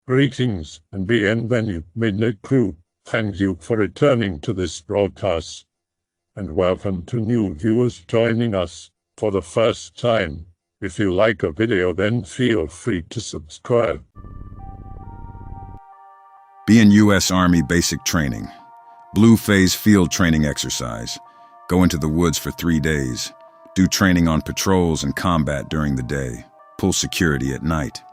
Greetings and bienvenue, Midnight Crew. Thank you for returning to this broadcast. And welcome to new viewers joining us for the first time. If you like a video, then feel free to subscribe. Be in U.S. Army basic training. Blue phase field training exercise. Go into the woods for 3 days. Do training on patrols and combat during the day. Pull security at night.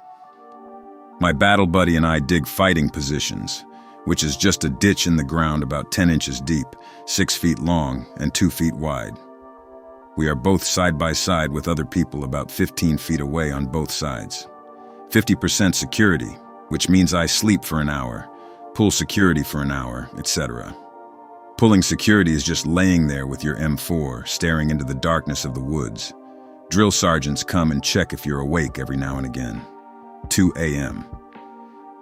My battle buddy and I dig fighting positions, which is just a ditch in the ground about 10 inches deep, 6 feet long, and 2 feet wide. We are both side by side with other people about 15 feet away on both sides. 50% security, which means I sleep for an hour, pull security for an hour, etc. Pulling security is just laying there with your M4, staring into the darkness of the woods. Drill sergeants come and check if you're awake every now and again. 2 a.m.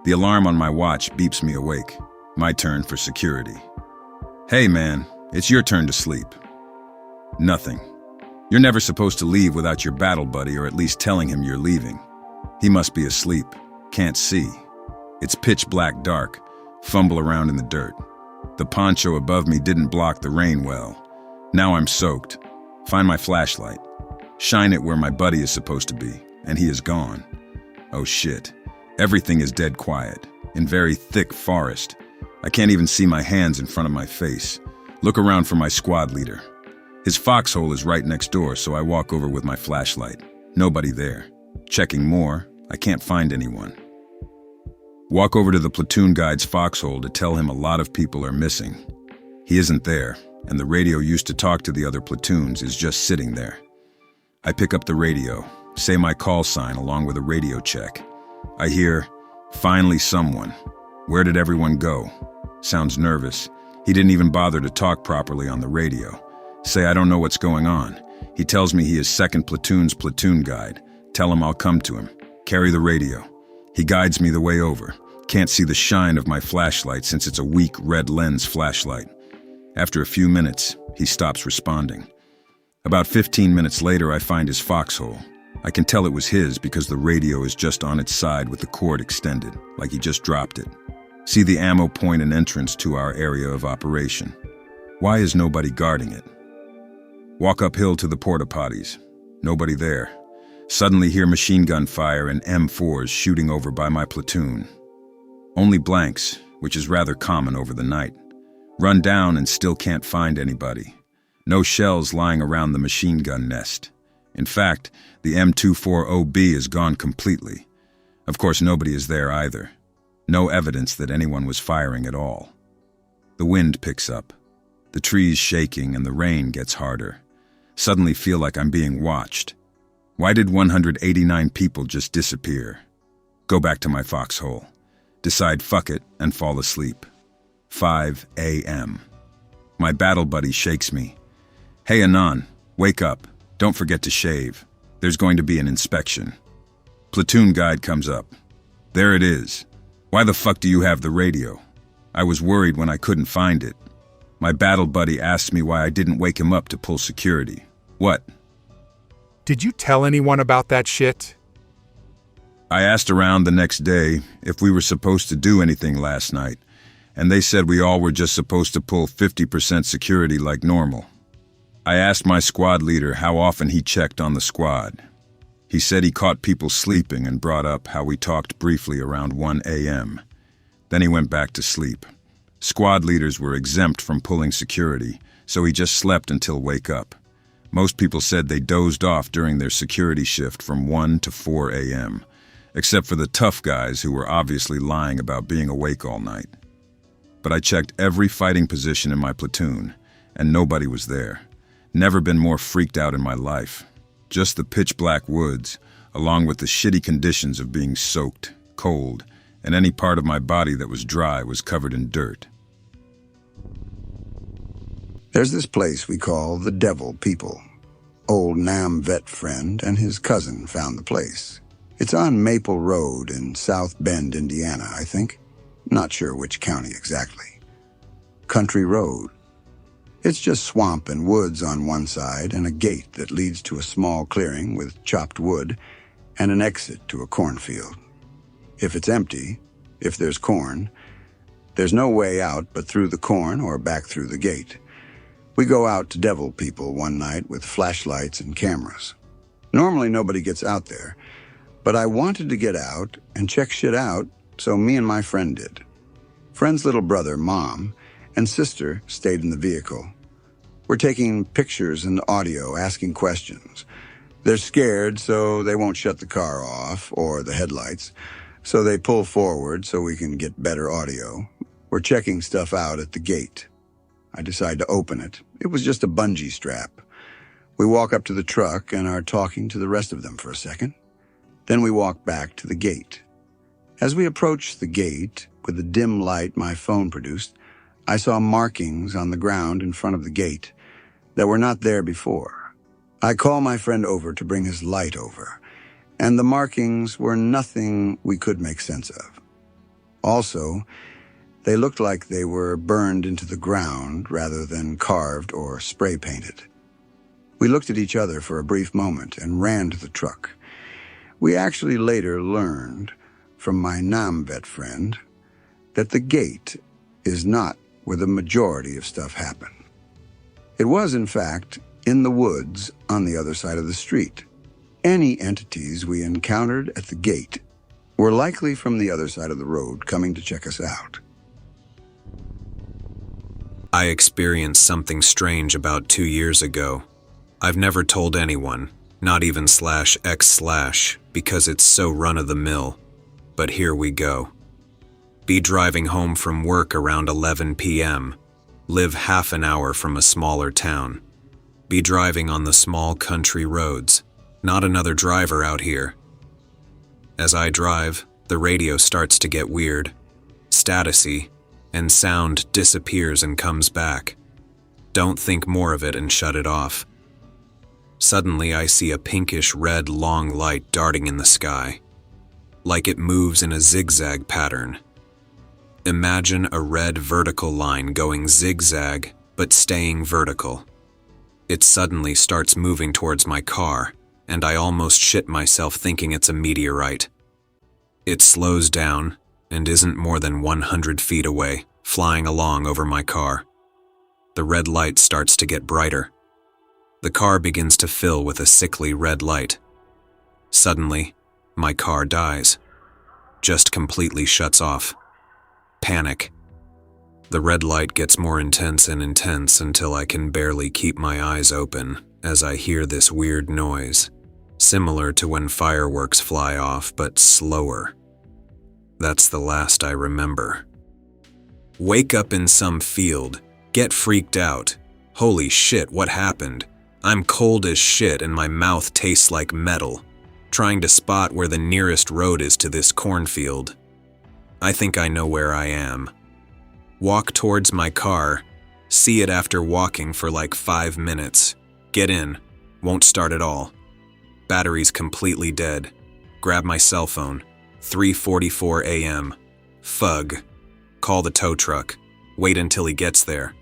The alarm on my watch beeps me awake. My turn for security. Hey man, it's your turn to sleep. Nothing. You're never supposed to leave without your battle buddy, or at least telling him you're leaving. He must be asleep. Can't see. It's pitch black dark. Fumble around in the dirt. The poncho above me didn't block the rain well. Now I'm soaked. Find my flashlight. Shine it where my buddy is supposed to be, and he is gone. Oh shit. Everything is dead quiet, in very thick forest. I can't even see my hands in front of my face. Look around for my squad leader. His foxhole is right next door, so I walk over with my flashlight. Nobody there. Checking more, I can't find anyone. Walk over to the platoon guide's foxhole to tell him a lot of people are missing. He isn't there, and the radio used to talk to the other platoons is just sitting there. I pick up the radio, say my call sign along with a radio check. I hear, "Finally someone. Where did everyone go?" Sounds nervous. He didn't even bother to talk properly on the radio. Say I don't know what's going on. He tells me he is 2nd Platoon's platoon guide. Tell him I'll come to him. Carry the radio. He guides me the way over. Can't see the shine of my flashlight since it's a weak red lens flashlight. After a few minutes, he stops responding. About 15 minutes later, I find his foxhole. I can tell it was his because the radio is just on its side with the cord extended, like he just dropped it. See the ammo point and entrance to our area of operation. Why is nobody guarding it? Walk uphill to the porta potties. Nobody there. Suddenly hear machine gun fire and M4s shooting over by my platoon. Only blanks, which is rather common over the night. Run down and still can't find anybody. No shells lying around the machine gun nest. In fact, the M240B is gone completely. Of course, nobody is there either. No evidence that anyone was firing at all. The wind picks up. The trees shaking and the rain gets harder. Suddenly feel like I'm being watched. Why did 189 people just disappear? Go back to my foxhole. Decide fuck it and fall asleep. 5 a.m. My battle buddy shakes me. Hey Anon, wake up. Don't forget to shave. There's going to be an inspection. Platoon guide comes up. There it is. Why the fuck do you have the radio? I was worried when I couldn't find it. My battle buddy asked me why I didn't wake him up to pull security. What? Did you tell anyone about that shit? I asked around the next day if we were supposed to do anything last night, and they said we all were just supposed to pull 50% security like normal. I asked my squad leader how often he checked on the squad. He said he caught people sleeping and brought up how we talked briefly around 1 a.m. Then he went back to sleep. Squad leaders were exempt from pulling security, so he just slept until wake up. Most people said they dozed off during their security shift from 1 to 4 a.m., except for the tough guys who were obviously lying about being awake all night. But I checked every fighting position in my platoon, and nobody was there. Never been more freaked out in my life. Just the pitch-black woods, along with the shitty conditions of being soaked, cold, and any part of my body that was dry was covered in dirt. There's this place we call the Devil People. Old Nam vet friend and his cousin found the place. It's on Maple Road in South Bend, Indiana, I think. Not sure which county exactly. Country road. It's just swamp and woods on one side and a gate that leads to a small clearing with chopped wood and an exit to a cornfield. If it's empty, if there's corn. There's no way out but through the corn or back through the gate. We go out to devil people one night with flashlights and cameras. Normally nobody gets out there, but I wanted to get out and check shit out, so me and my friend did. Friend's little brother, mom, and sister stayed in the vehicle. We're taking pictures and audio, asking questions. They're scared, so they won't shut the car off, or the headlights, so they pull forward so we can get better audio. We're checking stuff out at the gate. I decide to open it. It was just a bungee strap. We walk up to the truck and are talking to the rest of them for a second. Then we walk back to the gate. As we approach the gate, with the dim light my phone produced, I saw markings on the ground in front of the gate that were not there before. I call my friend over to bring his light over, and the markings were nothing we could make sense of. Also, they looked like they were burned into the ground rather than carved or spray painted. We looked at each other for a brief moment and ran to the truck. We actually later learned from my vet friend that the gate is not where the majority of stuff happened. It was, in fact, in the woods on the other side of the street. Any entities we encountered at the gate were likely from the other side of the road coming to check us out. I experienced something strange about 2 years ago. I've never told anyone, not even /x/, because it's so run-of-the-mill. But here we go. Be driving home from work around 11 p.m. Live half an hour from a smaller town. Be driving on the small country roads. Not another driver out here. As I drive, the radio starts to get weird, statusy, and sound disappears and comes back. Don't think more of it and shut it off. Suddenly I see a pinkish red long light darting in the sky, like it moves in a zigzag pattern. Imagine a red vertical line going zigzag but staying vertical. It suddenly starts moving towards my car, and I almost shit myself thinking it's a meteorite. It slows down and isn't more than 100 feet away, flying along over my car. The red light starts to get brighter. The car begins to fill with a sickly red light. Suddenly, my car dies. Just completely shuts off. Panic. The red light gets more intense and intense until I can barely keep my eyes open as I hear this weird noise, similar to when fireworks fly off, but slower. That's the last I remember. Wake up in some field, get freaked out. Holy shit, what happened? I'm cold as shit and my mouth tastes like metal, trying to spot where the nearest road is to this cornfield. I think I know where I am. Walk towards my car, see it after walking for like 5 minutes. Get in, won't start at all. Battery's completely dead. Grab my cell phone, 3:44 a.m. Fug. Call the tow truck. Wait until he gets there.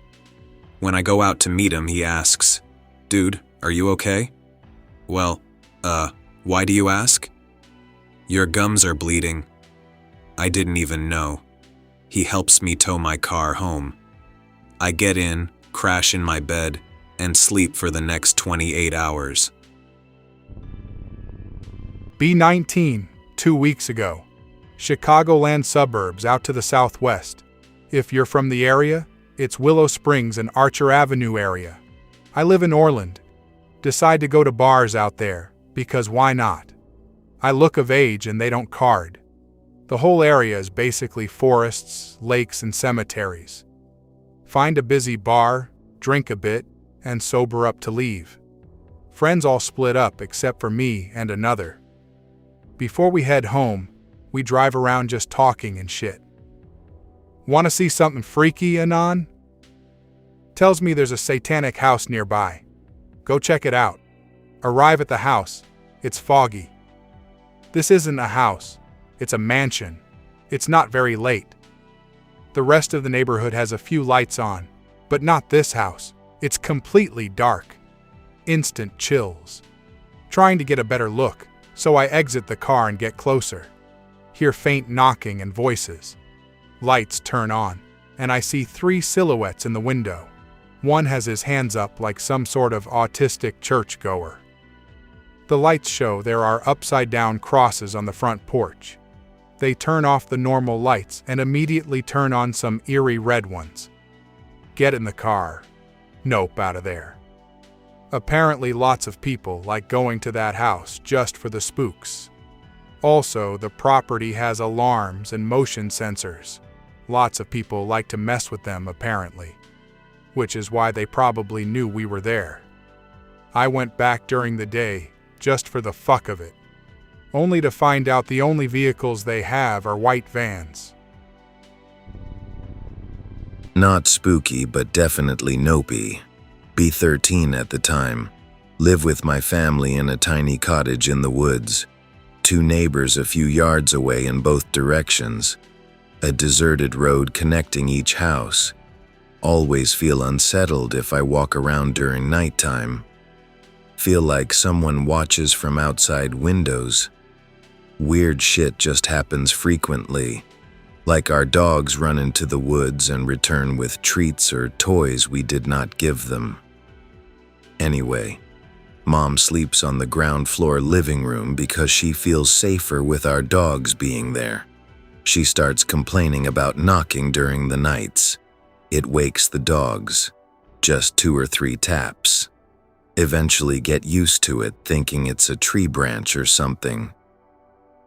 When I go out to meet him, he asks, "Dude, are you okay?" Well, why do you ask? Your gums are bleeding. I didn't even know. He helps me tow my car home. I get in, crash in my bed, and sleep for the next 28 hours. B19, 2 weeks ago. Chicagoland suburbs out to the southwest. If you're from the area, it's Willow Springs and Archer Avenue area. I live in Orland. Decide to go to bars out there, because why not? I look of age and they don't card. The whole area is basically forests, lakes, and cemeteries. Find a busy bar, drink a bit, and sober up to leave. Friends all split up except for me and another. Before we head home, we drive around just talking and shit. Want to see something freaky, Anon? Tells me there's a satanic house nearby. Go check it out. Arrive at the house. It's foggy. This isn't a house. It's a mansion. It's not very late. The rest of the neighborhood has a few lights on, but not this house. It's completely dark. Instant chills. Trying to get a better look, so I exit the car and get closer. hear faint knocking and voices. Lights turn on, and I see 3 silhouettes in the window. One has his hands up like some sort of autistic churchgoer. The lights show there are upside-down crosses on the front porch. They turn off the normal lights and immediately turn on some eerie red ones. Get in the car. Nope, out of there. Apparently lots of people like going to that house just for the spooks. Also, the property has alarms and motion sensors. Lots of people like to mess with them apparently, which is why they probably knew we were there. I went back during the day just for the fuck of it, only to find out the only vehicles they have are white vans. Not spooky, but definitely nopey. Be 13 at the time. Live with my family in a tiny cottage in the woods. 2 neighbors a few yards away in both directions. A deserted road connecting each house. Always feel unsettled if I walk around during nighttime. Feel like someone watches from outside windows. Weird shit just happens frequently. Like our dogs run into the woods and return with treats or toys we did not give them. Anyway, Mom sleeps on the ground floor living room because she feels safer with our dogs being there. She starts complaining about knocking during the nights. It wakes the dogs. Just 2 or 3 taps. Eventually get used to it, thinking it's a tree branch or something.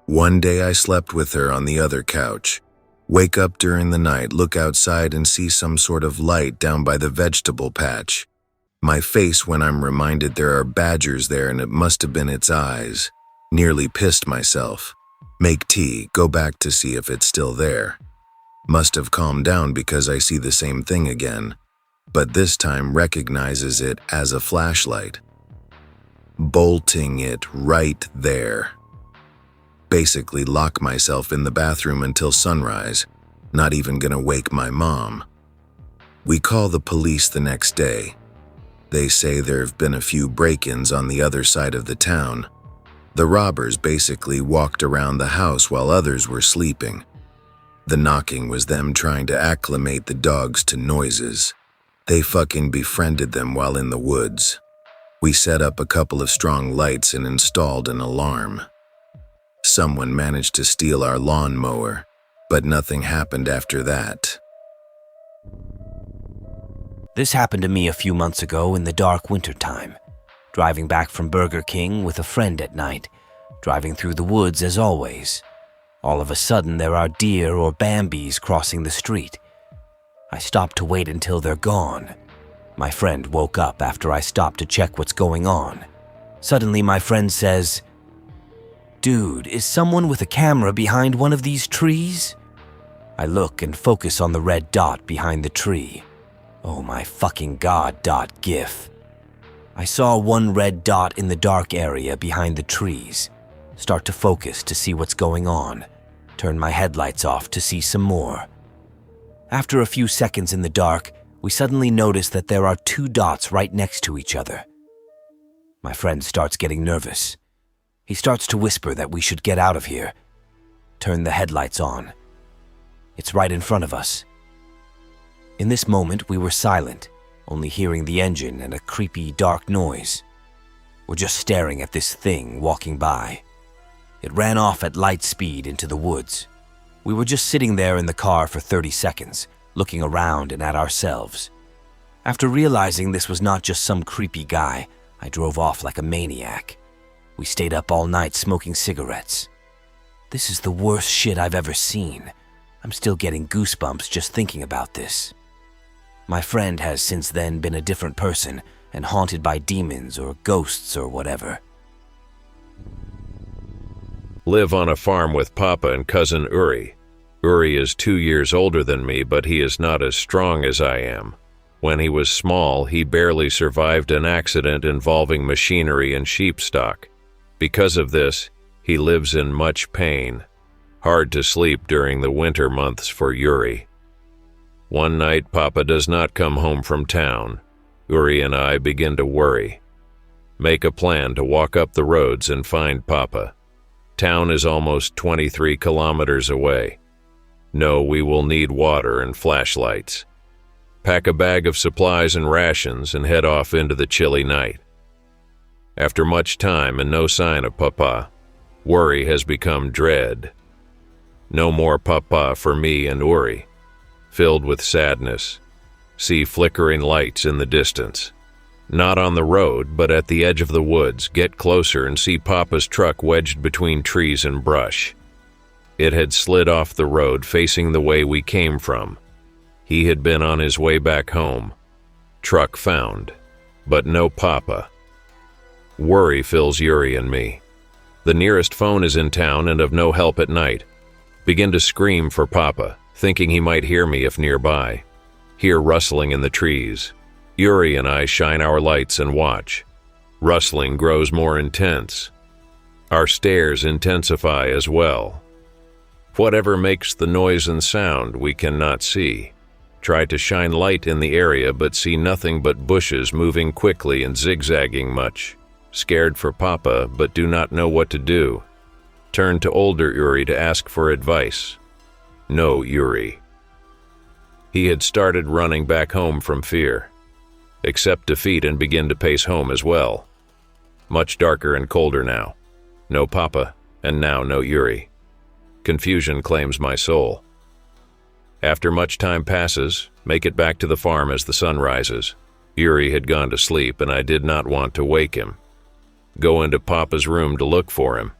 One day I slept with her on the other couch. Wake up during the night, look outside and see some sort of light down by the vegetable patch. My face when I'm reminded there are badgers there and it must have been its eyes. Nearly pissed myself. Make tea, go back to see if it's still there. Must have calmed down because I see the same thing again, but this time recognizes it as a flashlight. Bolting it right there. Basically lock myself in the bathroom until sunrise, not even gonna wake my mom. We call the police the next day. They say there have been a few break-ins on the other side of the town. The robbers basically walked around the house while others were sleeping. The knocking was them trying to acclimate the dogs to noises. They fucking befriended them while in the woods. We set up a couple of strong lights and installed an alarm. Someone managed to steal our lawnmower, but nothing happened after that. This happened to me a few months ago in the dark winter time. Driving back from Burger King with a friend at night, driving through the woods as always. All of a sudden there are deer or bambies crossing the street. I stop to wait until they're gone. My friend woke up after I stopped to check what's going on. Suddenly my friend says, "Dude, is someone with a camera behind one of these trees?" I look and focus on the red dot behind the tree. Oh my fucking god, .gif. I saw one red dot in the dark area behind the trees. Start to focus to see what's going on. Turn my headlights off to see some more. After a few seconds in the dark, we suddenly notice that there are 2 dots right next to each other. My friend starts getting nervous. He starts to whisper that we should get out of here. Turn the headlights on. It's right in front of us. In this moment, we were silent, only hearing the engine and a creepy, dark noise. We're just staring at this thing walking by. It ran off at light speed into the woods. We were just sitting there in the car for 30 seconds, looking around and at ourselves. After realizing this was not just some creepy guy, I drove off like a maniac. We stayed up all night smoking cigarettes. This is the worst shit I've ever seen. I'm still getting goosebumps just thinking about this. My friend has since then been a different person and haunted by demons or ghosts or whatever. Live on a farm with Papa and cousin Uri. Uri is 2 years older than me, but he is not as strong as I am. When he was small, he barely survived an accident involving machinery and sheep stock. Because of this, he lives in much pain. Hard to sleep during the winter months for Uri. One night, Papa does not come home from town. Uri and I begin to worry. Make a plan to walk up the roads and find Papa. Town is almost 23 kilometers away. No, we will need water and flashlights. Pack a bag of supplies and rations and head off into the chilly night. After much time and no sign of Papa, worry has become dread. No more Papa for me and Uri. Filled with sadness, see flickering lights in the distance. Not on the road, but at the edge of the woods, get closer and see Papa's truck wedged between trees and brush. It had slid off the road facing the way we came from. He had been on his way back home. Truck found, but no Papa. Worry fills Yuri and me. The nearest phone is in town and of no help at night. Begin to scream for Papa, thinking he might hear me if nearby. Hear rustling in the trees. Yuri and I shine our lights and watch. Rustling grows more intense. Our stares intensify as well. Whatever makes the noise and sound we cannot see. Try to shine light in the area but see nothing but bushes moving quickly and zigzagging much. Scared for Papa but do not know what to do. Turn to older Yuri to ask for advice. No Yuri. He had started running back home from fear. Accept defeat and begin to pace home as well. Much darker and colder now. No Papa, and now no Yuri. Confusion claims my soul. After much time passes, make it back to the farm as the sun rises. Yuri had gone to sleep and I did not want to wake him. Go into Papa's room to look for him.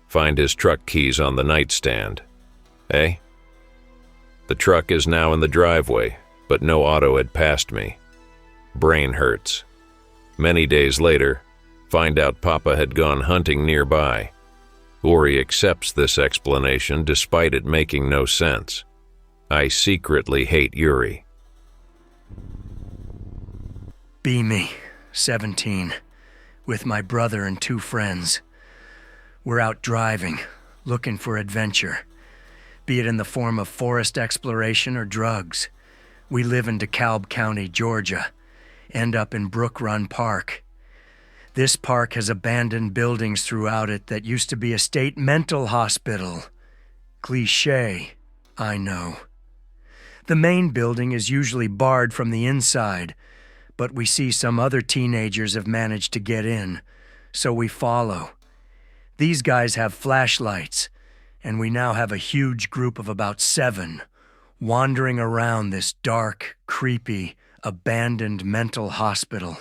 Find his truck keys on the nightstand. Eh? The truck is now in the driveway, but no auto had passed me. Brain hurts. Many days later, find out Papa had gone hunting nearby. Uri accepts this explanation despite it making no sense. I secretly hate Yuri. Be me, 17, with my brother and 2 friends. We're out driving, looking for adventure, be it in the form of forest exploration or drugs. We live in DeKalb County, Georgia. End up in Brook Run Park. This park has abandoned buildings throughout it that used to be a state mental hospital. Cliché, I know. The main building is usually barred from the inside, but we see some other teenagers have managed to get in, so we follow. These guys have flashlights, and we now have a huge group of about 7 wandering around this dark, creepy, abandoned mental hospital.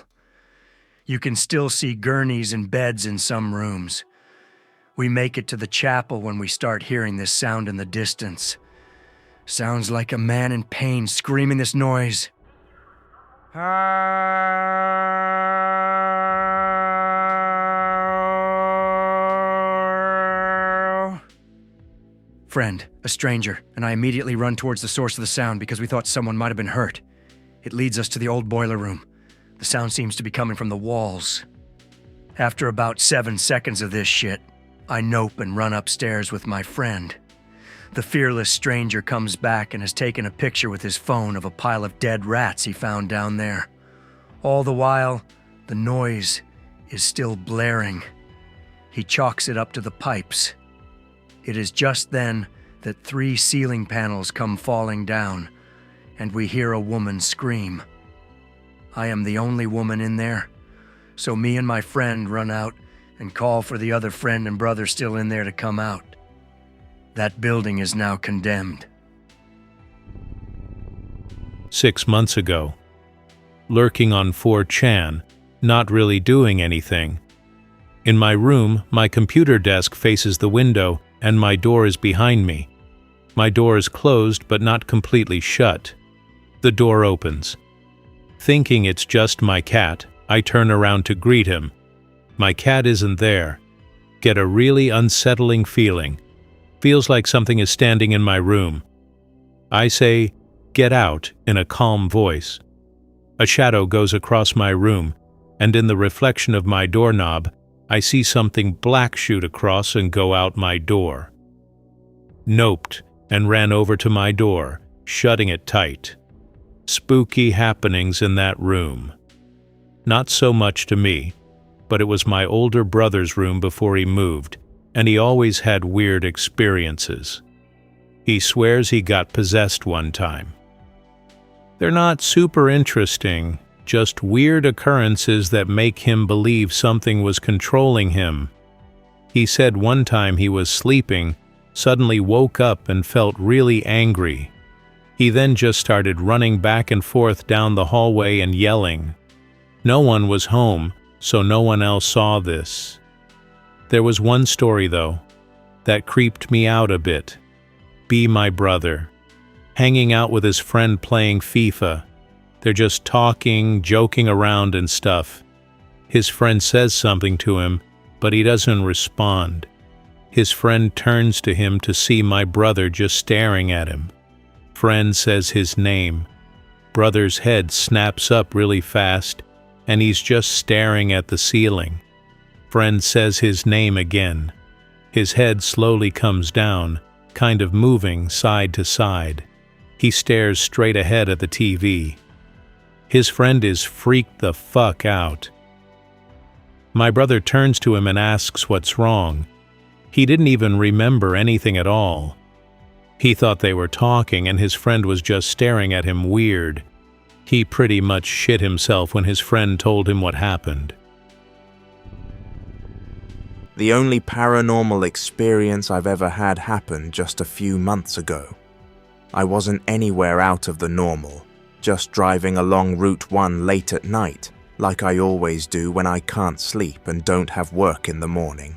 You can still see gurneys and beds in some rooms. We make it to the chapel when we start hearing this sound in the distance. Sounds like a man in pain screaming this noise. Friend, a stranger, and I immediately run towards the source of the sound because we thought someone might have been hurt. It leads us to the old boiler room. The sound seems to be coming from the walls. After about 7 seconds of this shit, I nope and run upstairs with my friend. The fearless stranger comes back and has taken a picture with his phone of a pile of dead rats he found down there. All the while, the noise is still blaring. He chalks it up to the pipes. It is just then that 3 ceiling panels come falling down, and we hear a woman scream. I am the only woman in there, so me and my friend run out and call for the other friend and brother still in there to come out. That building is now condemned. 6 months ago. Lurking on 4chan, not really doing anything. In my room, my computer desk faces the window and my door is behind me. My door is closed but not completely shut. The door opens. Thinking it's just my cat, I turn around to greet him. My cat isn't there. Get a really unsettling feeling. Feels like something is standing in my room. I say, "Get out," in a calm voice. A shadow goes across my room, and in the reflection of my doorknob, I see something black shoot across and go out my door. Noped and ran over to my door, shutting it tight. Spooky happenings in that room. Not so much to me, but it was my older brother's room before he moved, and he always had weird experiences. He swears he got possessed one time. They're not super interesting, just weird occurrences that make him believe something was controlling him. He said one time he was sleeping, suddenly woke up and felt really angry. He then just started running back and forth down the hallway and yelling. No one was home, so no one else saw this. There was one story, though, that creeped me out a bit. My brother, hanging out with his friend playing FIFA. They're just talking, joking around and stuff. His friend says something to him, but he doesn't respond. His friend turns to him to see my brother just staring at him. Friend says his name. Brother's head snaps up really fast, and he's just staring at the ceiling. Friend says his name again. His head slowly comes down, kind of moving side to side. He stares straight ahead at the TV. His friend is freaked the fuck out. My brother turns to him and asks what's wrong. He didn't even remember anything at all. He thought they were talking and his friend was just staring at him weird. He pretty much shit himself when his friend told him what happened. The only paranormal experience I've ever had happened just a few months ago. I wasn't anywhere out of the normal, just driving along Route 1 late at night, like I always do when I can't sleep and don't have work in the morning.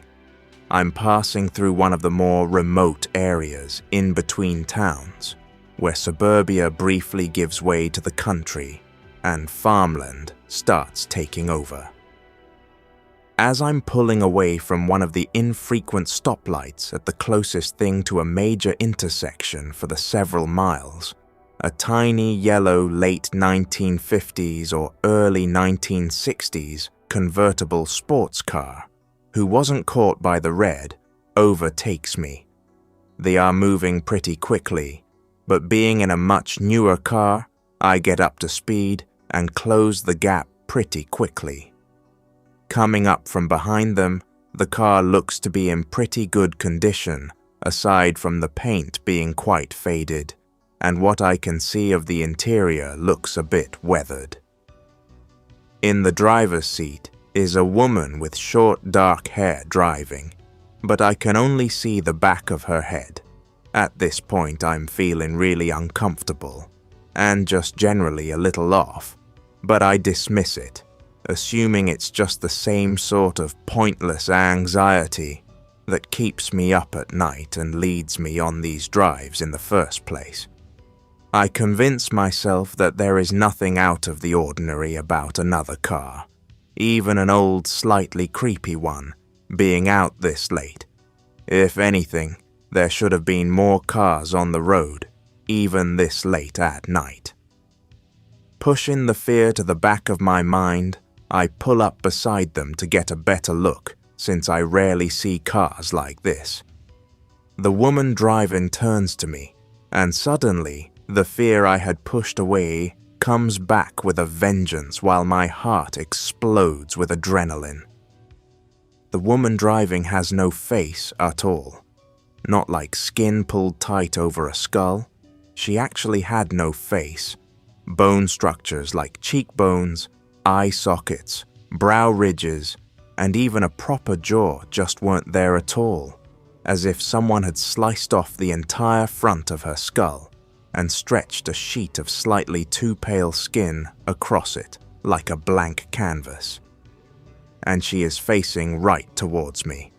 I'm passing through one of the more remote areas in between towns, where suburbia briefly gives way to the country and farmland starts taking over. As I'm pulling away from one of the infrequent stoplights at the closest thing to a major intersection for the several miles, a tiny yellow late 1950s or early 1960s convertible sports car, who wasn't caught by the red, overtakes me. They are moving pretty quickly, but being in a much newer car, I get up to speed and close the gap pretty quickly. Coming up from behind them, the car looks to be in pretty good condition, aside from the paint being quite faded, and what I can see of the interior looks a bit weathered. In the driver's seat is a woman with short dark hair driving, but I can only see the back of her head. At this point I'm feeling really uncomfortable, and just generally a little off, but I dismiss it, assuming it's just the same sort of pointless anxiety that keeps me up at night and leads me on these drives in the first place. I convince myself that there is nothing out of the ordinary about another car, even an old, slightly creepy one, being out this late. If anything, there should have been more cars on the road, even this late at night. Pushing the fear to the back of my mind, I pull up beside them to get a better look, since I rarely see cars like this. The woman driving turns to me, and suddenly, the fear I had pushed away comes back with a vengeance while my heart explodes with adrenaline. The woman driving has no face at all. Not like skin pulled tight over a skull. She actually had no face. Bone structures like cheekbones, eye sockets, brow ridges, and even a proper jaw just weren't there at all, as if someone had sliced off the entire front of her skull and stretched a sheet of slightly too pale skin across it like a blank canvas. And she is facing right towards me.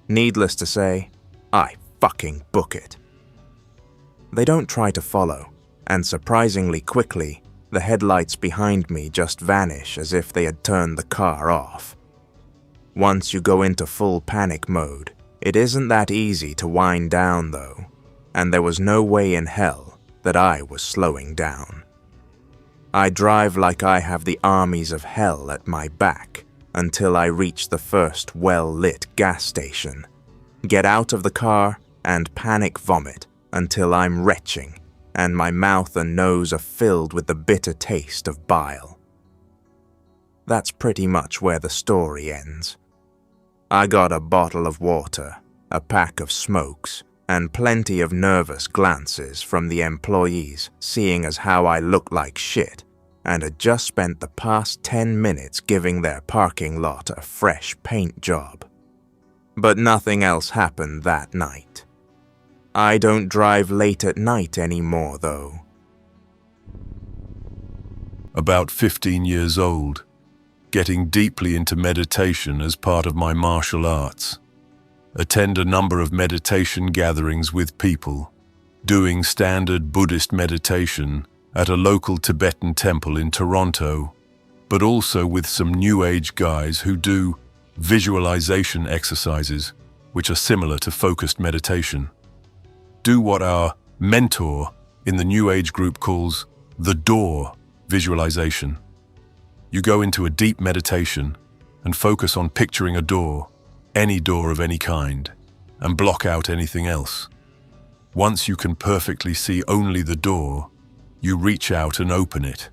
Needless to say, I fucking book it. They don't try to follow, and surprisingly quickly, the headlights behind me just vanish as if they had turned the car off. Once you go into full panic mode, it isn't that easy to wind down though, and there was no way in hell that I was slowing down. I drive like I have the armies of hell at my back until I reach the first well-lit gas station, get out of the car, and panic vomit until I'm retching and my mouth and nose are filled with the bitter taste of bile. That's pretty much where the story ends. I got a bottle of water, a pack of smokes, and plenty of nervous glances from the employees, seeing as how I looked like shit, and had just spent the past 10 minutes giving their parking lot a fresh paint job. But nothing else happened that night. I don't drive late at night anymore, though. About 15 years old, getting deeply into meditation as part of my martial arts. Attend a number of meditation gatherings with people, doing standard Buddhist meditation at a local Tibetan temple in Toronto, but also with some New Age guys who do visualization exercises, which are similar to focused meditation. Do what our mentor in the New Age group calls the door visualization. You go into a deep meditation and focus on picturing a door, any door of any kind, and block out anything else. Once you can perfectly see only the door, you reach out and open it.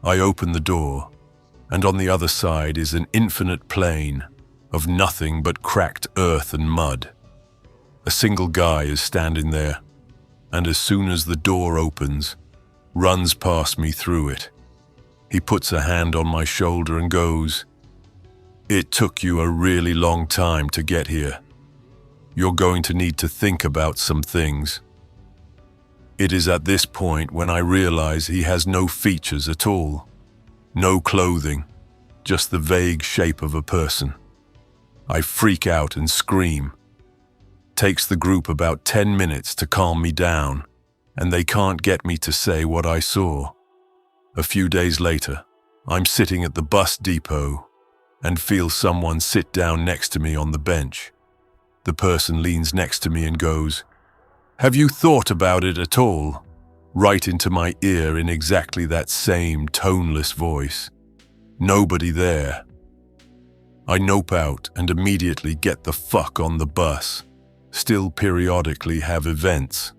I open the door, and on the other side is an infinite plain of nothing but cracked earth and mud. A single guy is standing there, and as soon as the door opens, runs past me through it. He puts a hand on my shoulder and goes, "It took you a really long time to get here. You're going to need to think about some things." It is at this point when I realize he has no features at all. No clothing, just the vague shape of a person. I freak out and scream. Takes the group about 10 minutes to calm me down, and they can't get me to say what I saw. A few days later, I'm sitting at the bus depot and feel someone sit down next to me on the bench. The person leans next to me and goes, "Have you thought about it at all?" Right into my ear in exactly that same toneless voice. Nobody there. I nope out and immediately get the fuck on the bus. Still periodically have events.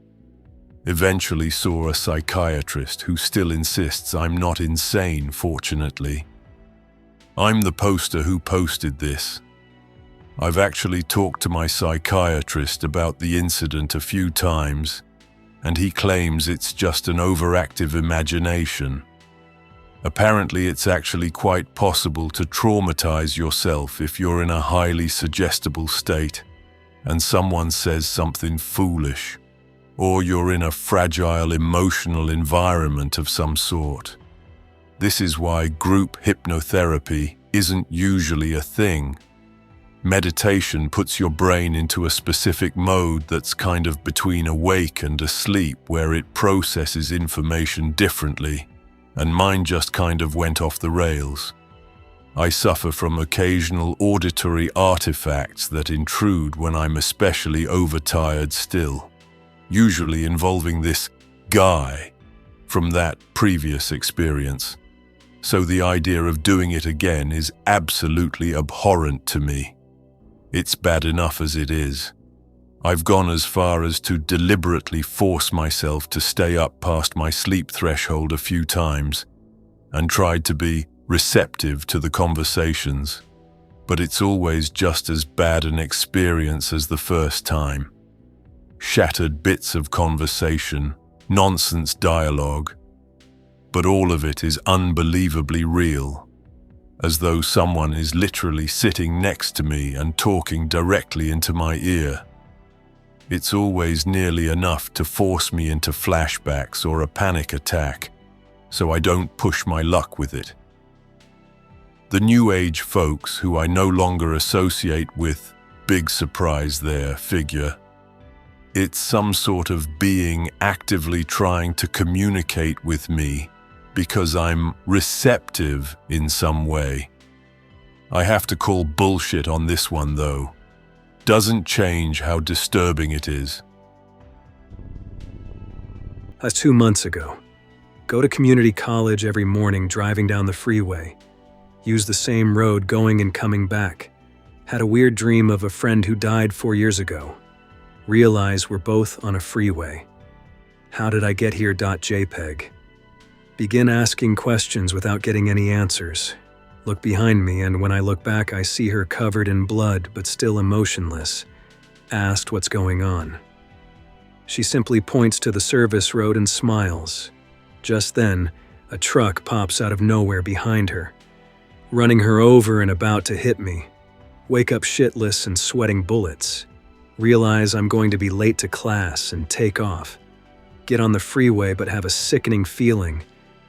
Eventually saw a psychiatrist who still insists I'm not insane, fortunately. I'm the poster who posted this. I've actually talked to my psychiatrist about the incident a few times, and he claims it's just an overactive imagination. Apparently, it's actually quite possible to traumatize yourself if you're in a highly suggestible state and someone says something foolish, or you're in a fragile emotional environment of some sort. This is why group hypnotherapy isn't usually a thing. Meditation puts your brain into a specific mode that's kind of between awake and asleep, where it processes information differently, and mine just kind of went off the rails. I suffer from occasional auditory artifacts that intrude when I'm especially overtired still, usually involving this guy from that previous experience. So the idea of doing it again is absolutely abhorrent to me. It's bad enough as it is. I've gone as far as to deliberately force myself to stay up past my sleep threshold a few times and tried to be receptive to the conversations, but it's always just as bad an experience as the first time. Shattered bits of conversation, nonsense dialogue, but all of it is unbelievably real, as though someone is literally sitting next to me and talking directly into my ear. It's always nearly enough to force me into flashbacks or a panic attack, so I don't push my luck with it. The New Age folks who I no longer associate with, big surprise there, figure. It's some sort of being actively trying to communicate with me because I'm receptive in some way. I have to call bullshit on this one though. Doesn't change how disturbing it is. That's 2 months ago. Go to community college every morning driving down the freeway. Use the same road going and coming back. Had a weird dream of a friend who died 4 years ago. Realize we're both on a freeway. How did I get here? .jpg. Begin asking questions without getting any answers. Look behind me, and when I look back, I see her covered in blood but still emotionless. asked what's going on. She simply points to the service road and smiles. Just then, a truck pops out of nowhere behind her, running her over and about to hit me. Wake up shitless and sweating bullets. Realize I'm going to be late to class and take off. Get on the freeway but have a sickening feeling,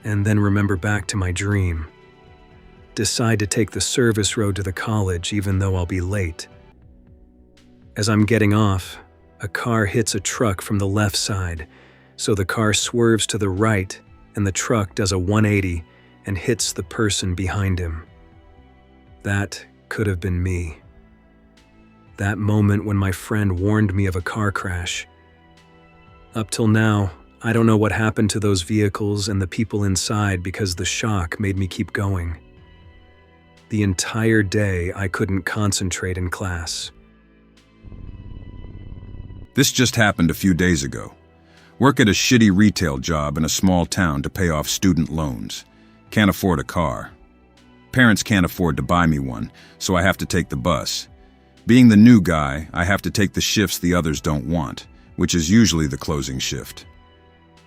and then remember back to my dream. Decide to take the service road to the college even though I'll be late. As I'm getting off, a car hits a truck from the left side, so the car swerves to the right and the truck does a 180 and hits the person behind him. That could have been me. That moment when my friend warned me of a car crash. Up till now, I don't know what happened to those vehicles and the people inside because the shock made me keep going. The entire day, I couldn't concentrate in class. This just happened a few days ago. Work at a shitty retail job in a small town to pay off student loans. Can't afford a car. Parents can't afford to buy me one, so I have to take the bus. Being the new guy, I have to take the shifts the others don't want, which is usually the closing shift.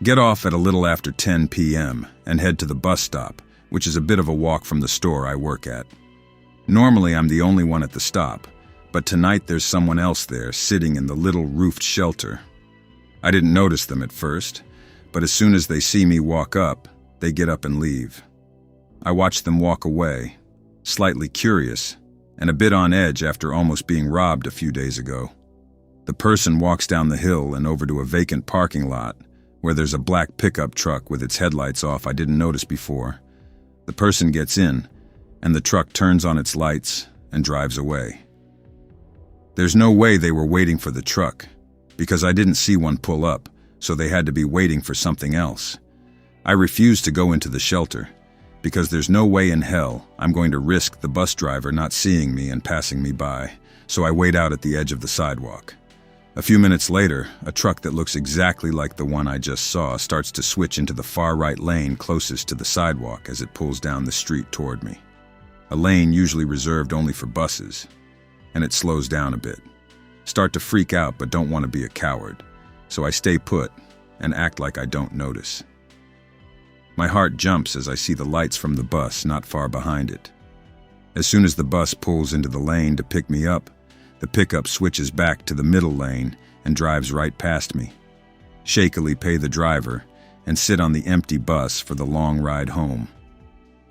Get off at a little after 10 p.m. and head to the bus stop, which is a bit of a walk from the store I work at. Normally I'm the only one at the stop, but tonight there's someone else there sitting in the little roofed shelter. I didn't notice them at first, but as soon as they see me walk up, they get up and leave. I watch them walk away, slightly curious, and a bit on edge after almost being robbed a few days ago. The person walks down the hill and over to a vacant parking lot where there's a black pickup truck with its headlights off I didn't notice before. The person gets in, and the truck turns on its lights and drives away. There's no way they were waiting for the truck, because I didn't see one pull up, so they had to be waiting for something else. I refuse to go into the shelter, because there's no way in hell I'm going to risk the bus driver not seeing me and passing me by, so I wait out at the edge of the sidewalk. A few minutes later, a truck that looks exactly like the one I just saw starts to switch into the far right lane closest to the sidewalk as it pulls down the street toward me. A lane usually reserved only for buses, and it slows down a bit. Start to freak out but don't want to be a coward, so I stay put and act like I don't notice. My heart jumps as I see the lights from the bus not far behind it. As soon as the bus pulls into the lane to pick me up, the pickup switches back to the middle lane and drives right past me. Shakily pay the driver and sit on the empty bus for the long ride home.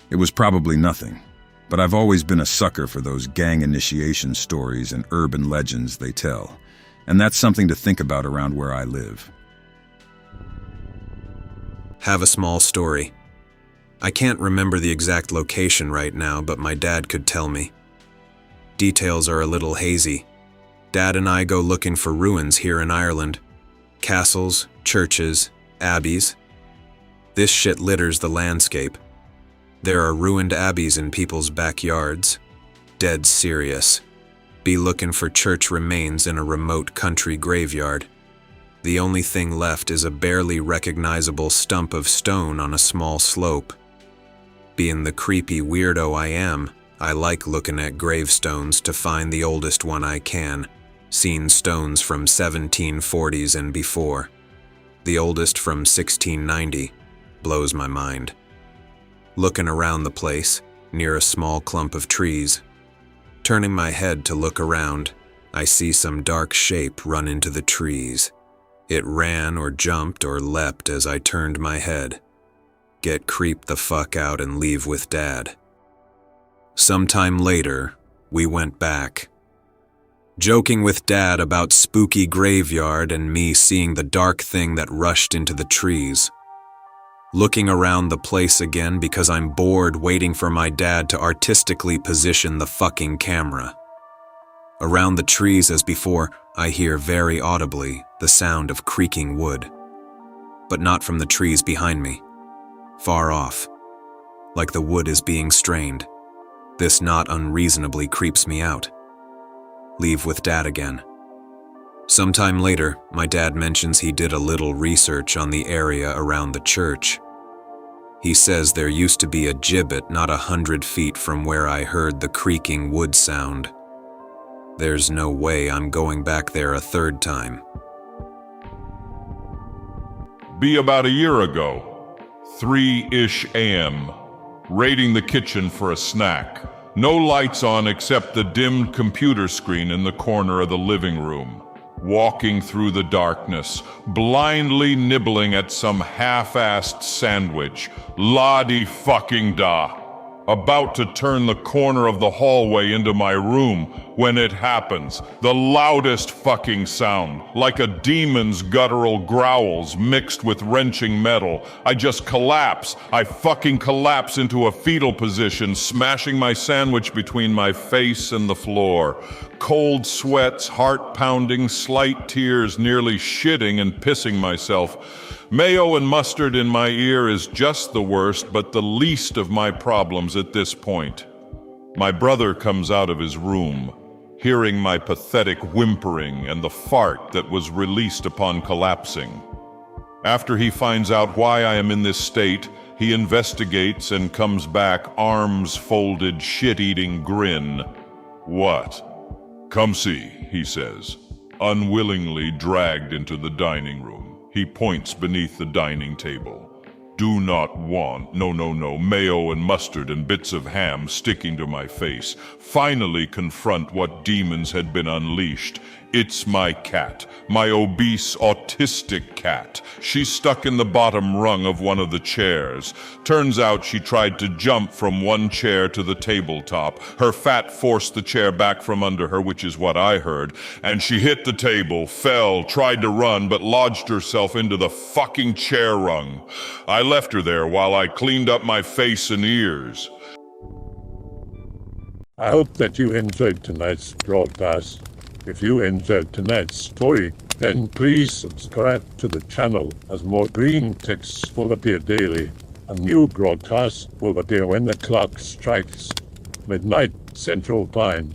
It was probably nothing, but I've always been a sucker for those gang initiation stories and urban legends they tell, and that's something to think about around where I live. Have a small story. I can't remember the exact location right now, but my dad could tell me. Details are a little hazy. Dad and I go looking for ruins here in Ireland. Castles, churches, abbeys. This shit litters the landscape. There are ruined abbeys in people's backyards. Dead serious. Be looking for church remains in a remote country graveyard. The only thing left is a barely recognizable stump of stone on a small slope. Being the creepy weirdo I am, I like looking at gravestones to find the oldest one I can, seen stones from 1740s and before. The oldest from 1690 blows my mind. Looking around the place, near a small clump of trees. Turning my head to look around, I see some dark shape run into the trees. It ran or jumped or leapt as I turned my head. Get creeped the fuck out and leave with Dad. Sometime later, we went back. Joking with Dad about spooky graveyard and me seeing the dark thing that rushed into the trees. Looking around the place again because I'm bored waiting for my dad to artistically position the fucking camera. Around the trees as before, I hear very audibly the sound of creaking wood. But not from the trees behind me. Far off. Like the wood is being strained. This not unreasonably creeps me out. Leave with Dad again. Sometime later, my dad mentions he did a little research on the area around the church. He says there used to be a gibbet not 100 feet from where I heard the creaking wood sound. There's no way I'm going back there a third time. Be about a year ago, 3-ish a.m., raiding the kitchen for a snack. No lights on except the dimmed computer screen in the corner of the living room. Walking through the darkness, blindly nibbling at some half-assed sandwich. La-di-fucking-da. About to turn the corner of the hallway into my room when it happens. The loudest fucking sound, like a demon's guttural growls mixed with wrenching metal. I just collapse. I fucking collapse into a fetal position, smashing my sandwich between my face and the floor. Cold sweats, heart pounding, slight tears, nearly shitting and pissing myself. Mayo and mustard in my ear is just the worst, but the least of my problems at this point. My brother comes out of his room, hearing my pathetic whimpering and the fart that was released upon collapsing. After he finds out why I am in this state, he investigates and comes back, arms folded, shit-eating grin. What? Come see, he says, unwillingly dragged into the dining room. He points beneath the dining table. Do not want, no, mayo and mustard and bits of ham sticking to my face. Finally confront what demons had been unleashed. It's my cat, my obese, autistic cat. She's stuck in the bottom rung of one of the chairs. Turns out she tried to jump from one chair to the tabletop. Her fat forced the chair back from under her, which is what I heard, and she hit the table, fell, tried to run, but lodged herself into the fucking chair rung. I left her there while I cleaned up my face and ears. I hope that you enjoyed tonight's broadcast. If you enjoyed tonight's story, then please subscribe to the channel, as more Greentext will appear daily. A new broadcast will appear when the clock strikes midnight Central Time.